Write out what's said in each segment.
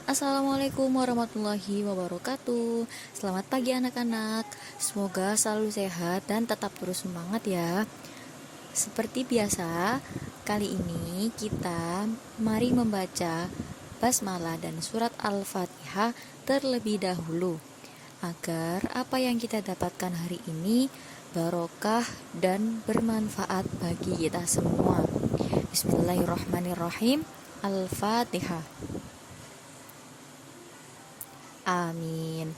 Assalamualaikum warahmatullahi wabarakatuh. Selamat pagi anak-anak. Semoga selalu sehat dan tetap terus semangat ya. Seperti biasa, kali ini kita mari membaca basmalah dan surat Al-Fatihah terlebih dahulu agar apa yang kita dapatkan hari ini barokah dan bermanfaat bagi kita semua. Bismillahirrahmanirrahim. Al-Fatihah. Amin.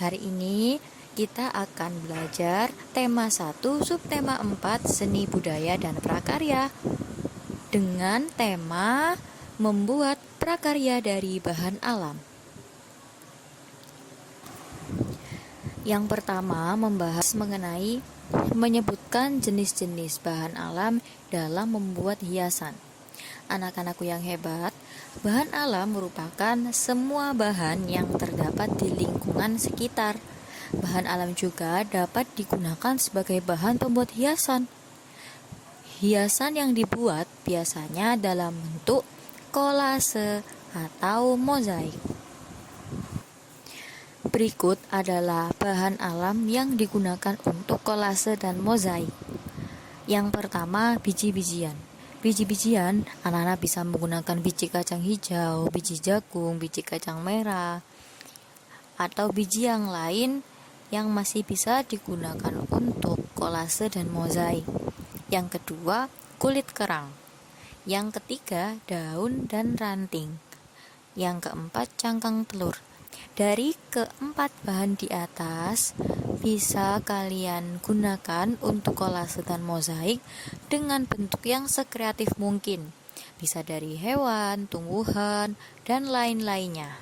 Hari ini kita akan belajar tema 1, subtema 4, seni budaya dan prakarya, dengan tema membuat prakarya dari bahan alam. Yang pertama membahas mengenai menyebutkan jenis-jenis bahan alam dalam membuat hiasan. Anak-anakku yang hebat, bahan alam merupakan semua bahan yang terdapat di lingkungan sekitar. Bahan alam juga dapat digunakan sebagai bahan pembuat hiasan. Hiasan yang dibuat biasanya dalam bentuk kolase atau mozaik. Berikut adalah bahan alam yang digunakan untuk kolase dan mozaik. Yang pertama, biji-bijian. Biji-bijian, anak-anak bisa menggunakan biji kacang hijau, biji jagung, biji kacang merah, atau biji yang lain yang masih bisa digunakan untuk kolase dan mozaik. Yang kedua, kulit kerang. Yang ketiga, daun dan ranting. Yang keempat, cangkang telur. Dari keempat bahan di atas, bisa kalian gunakan untuk kolase dan mozaik dengan bentuk yang sekreatif mungkin. Bisa dari hewan, tumbuhan, dan lain-lainnya.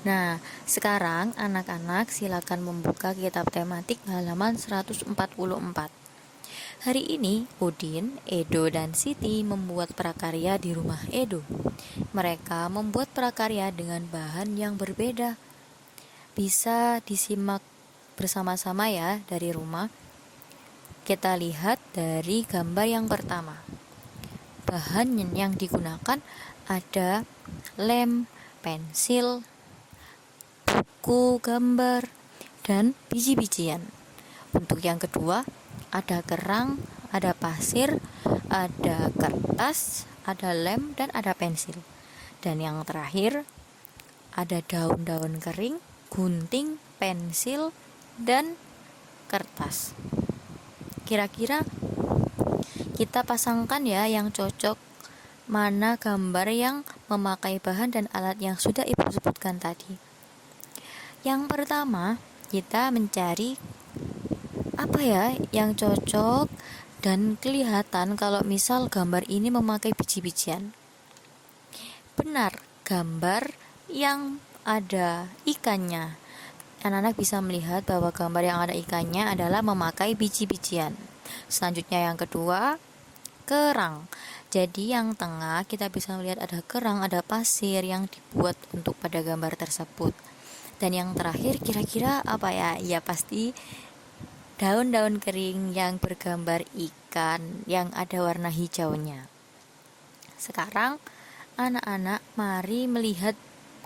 Nah, sekarang anak-anak silakan membuka kitab tematik halaman 144. Hari ini, Udin, Edo, dan Siti membuat prakarya di rumah Edo. Mereka membuat prakarya dengan bahan yang berbeda. Bisa disimak bersama-sama ya dari rumah. Kita lihat dari gambar yang pertama. Bahan yang digunakan ada lem, pensil, buku gambar, dan biji-bijian. Untuk yang kedua, ada kerang, ada pasir, ada kertas, ada lem, dan ada pensil. Dan yang terakhir, ada daun-daun kering, gunting, pensil, dan kertas. Kira-kira kita pasangkan ya yang cocok, mana gambar yang memakai bahan dan alat yang sudah Ibu sebutkan tadi. Yang pertama, kita mencari apa ya yang cocok dan kelihatan kalau misal gambar ini memakai biji-bijian. Benar, gambar yang ada ikannya. Anak-anak bisa melihat bahwa gambar yang ada ikannya adalah memakai biji-bijian. Selanjutnya yang kedua, kerang. Jadi yang tengah kita bisa melihat ada kerang, ada pasir yang dibuat untuk pada gambar tersebut. Dan yang terakhir kira-kira apa ya? Ya pasti daun-daun kering yang bergambar ikan yang ada warna hijaunya. Sekarang anak-anak mari melihat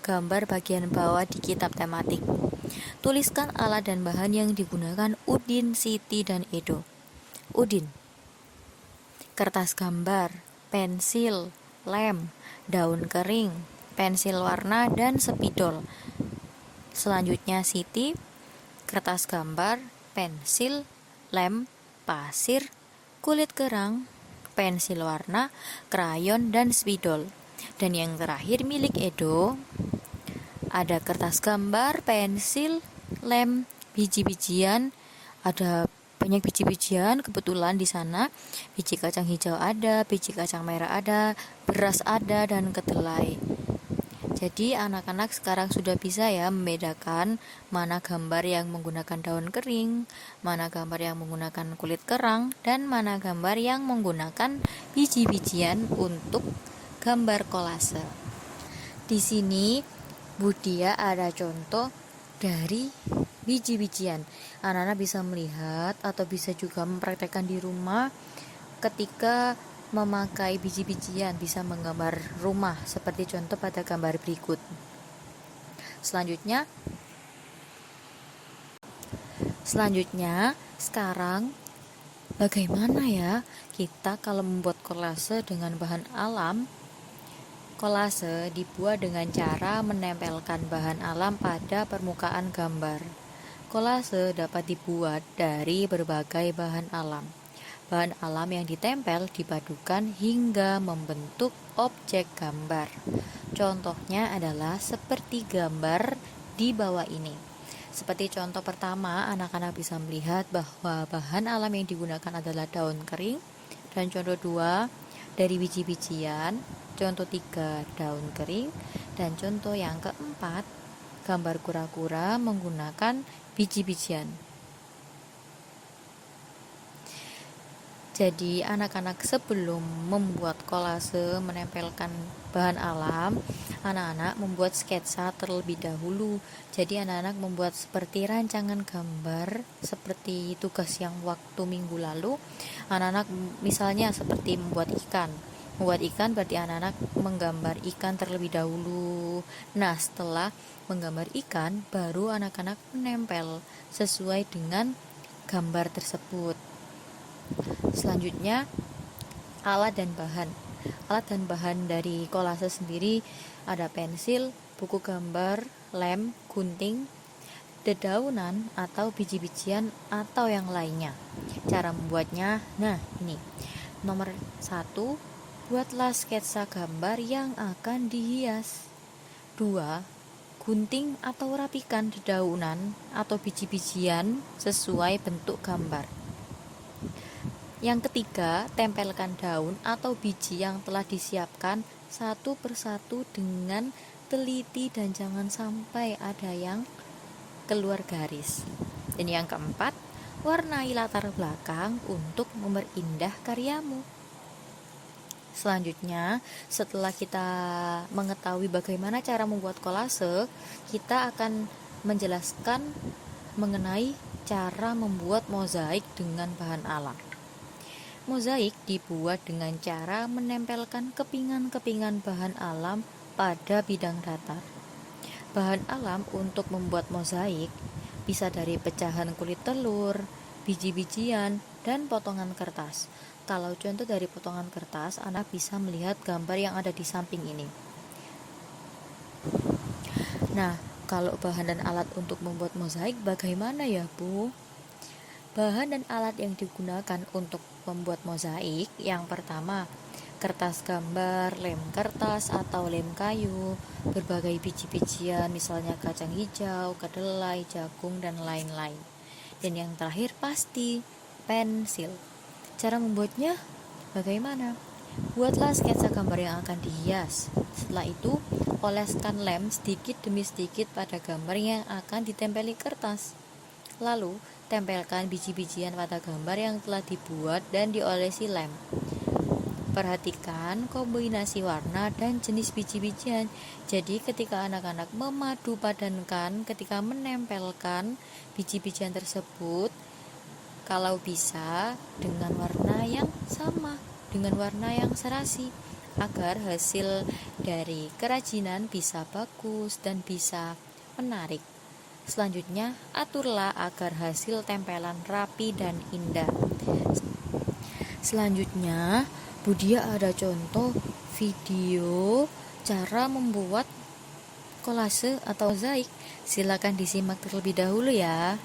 gambar bagian bawah di kitab tematik. Tuliskan alat dan bahan yang digunakan Udin, Siti, dan Edo. Udin, kertas gambar, pensil, lem, daun kering, pensil warna, dan spidol. Selanjutnya Siti, kertas gambar, pensil, lem, pasir, kulit kerang, pensil warna, krayon, dan spidol. Dan yang terakhir milik Edo, ada kertas gambar, pensil, lem, biji-bijian, ada banyak biji-bijian kebetulan di sana. Biji kacang hijau ada, biji kacang merah ada, beras ada, dan kedelai. Jadi anak-anak sekarang sudah bisa ya membedakan mana gambar yang menggunakan daun kering, mana gambar yang menggunakan kulit kerang, dan mana gambar yang menggunakan biji-bijian untuk gambar kolase. Di sini Budia ada contoh dari biji-bijian. Anak-anak bisa melihat atau bisa juga mempraktekkan di rumah ketika memakai biji-bijian bisa menggambar rumah seperti contoh pada gambar berikut. Selanjutnya, sekarang bagaimana ya kita kalau membuat kolase dengan bahan alam? Kolase dibuat dengan cara menempelkan bahan alam pada permukaan gambar. Kolase dapat dibuat dari berbagai bahan alam. Bahan alam yang ditempel dipadukan hingga membentuk objek gambar. Contohnya adalah seperti gambar di bawah ini. Seperti contoh pertama, anak-anak bisa melihat bahwa bahan alam yang digunakan adalah daun kering. Dan contoh 2, dari biji-bijian. Contoh 3, daun kering. Dan contoh yang keempat, gambar kura-kura menggunakan biji-bijian. Jadi anak-anak sebelum membuat kolase menempelkan bahan alam, anak-anak membuat sketsa terlebih dahulu. Jadi anak-anak membuat seperti rancangan gambar, seperti tugas yang waktu minggu lalu. Anak-anak misalnya seperti membuat ikan. Membuat ikan berarti anak-anak menggambar ikan terlebih dahulu. Nah, setelah menggambar ikan, baru anak-anak menempel sesuai dengan gambar tersebut. Selanjutnya, alat dan bahan. Alat dan bahan dari kolase sendiri ada pensil, buku gambar, lem, gunting, dedaunan atau biji-bijian atau yang lainnya. Cara membuatnya, nah ini. Nomor 1, buatlah sketsa gambar yang akan dihias. 2, gunting atau rapikan dedaunan atau biji-bijian sesuai bentuk gambar. Yang ketiga, tempelkan daun atau biji yang telah disiapkan satu persatu dengan teliti dan jangan sampai ada yang keluar garis. Dan yang keempat, warnai latar belakang untuk memperindah karyamu. Selanjutnya, setelah kita mengetahui bagaimana cara membuat kolase, kita akan menjelaskan mengenai cara membuat mozaik dengan bahan alam. Mozaik dibuat dengan cara menempelkan kepingan-kepingan bahan alam pada bidang datar. Bahan alam untuk membuat mozaik bisa dari pecahan kulit telur, biji-bijian, dan potongan kertas. Kalau contoh dari potongan kertas, anak bisa melihat gambar yang ada di samping ini. Nah, kalau bahan dan alat untuk membuat mozaik bagaimana ya, Bu? Bahan dan alat yang digunakan untuk membuat mozaik, yang pertama, kertas gambar, lem kertas atau lem kayu, berbagai biji-bijian misalnya kacang hijau, kedelai, jagung, dan lain-lain. Dan yang terakhir pasti pensil. Cara membuatnya bagaimana? Buatlah sketsa gambar yang akan dihias. Setelah itu, oleskan lem sedikit demi sedikit pada gambar yang akan ditempeli kertas. Lalu, tempelkan biji-bijian pada gambar yang telah dibuat dan diolesi lem. Perhatikan kombinasi warna dan jenis biji-bijian. Jadi ketika anak-anak memadu padankan, ketika menempelkan biji-bijian tersebut, kalau bisa dengan warna yang sama, dengan warna yang serasi, agar hasil dari kerajinan bisa bagus dan bisa menarik. Selanjutnya, aturlah agar hasil tempelan rapi dan indah. Selanjutnya, Budia ada contoh video cara membuat kolase atau mozaik. Silakan disimak terlebih dahulu ya.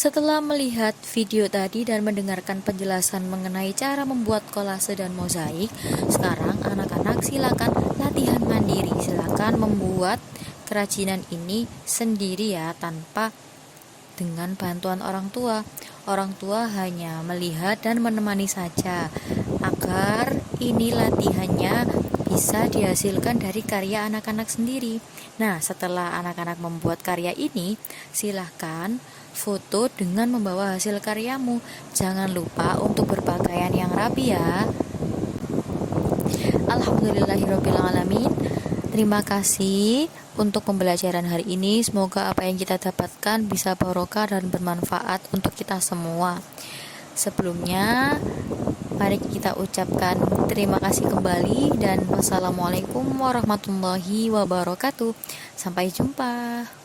Setelah melihat video tadi dan mendengarkan penjelasan mengenai cara membuat kolase dan mozaik, sekarang anak-anak silakan latihan mandiri. Silakan membuat kerajinan ini sendiri ya, tanpa dengan bantuan orang tua. Orang tua hanya melihat dan menemani saja, agar ini latihannya bisa dihasilkan dari karya anak-anak sendiri. Nah, setelah anak-anak membuat karya ini, silahkan foto dengan membawa hasil karyamu. Jangan lupa untuk berpakaian yang rapi ya. Alhamdulillahirrabbilalamin. Terima kasih untuk pembelajaran hari ini. Semoga apa yang kita dapatkan bisa barokah dan bermanfaat untuk kita semua. Sebelumnya, mari kita ucapkan terima kasih kembali dan wassalamualaikum warahmatullahi wabarakatuh. Sampai jumpa.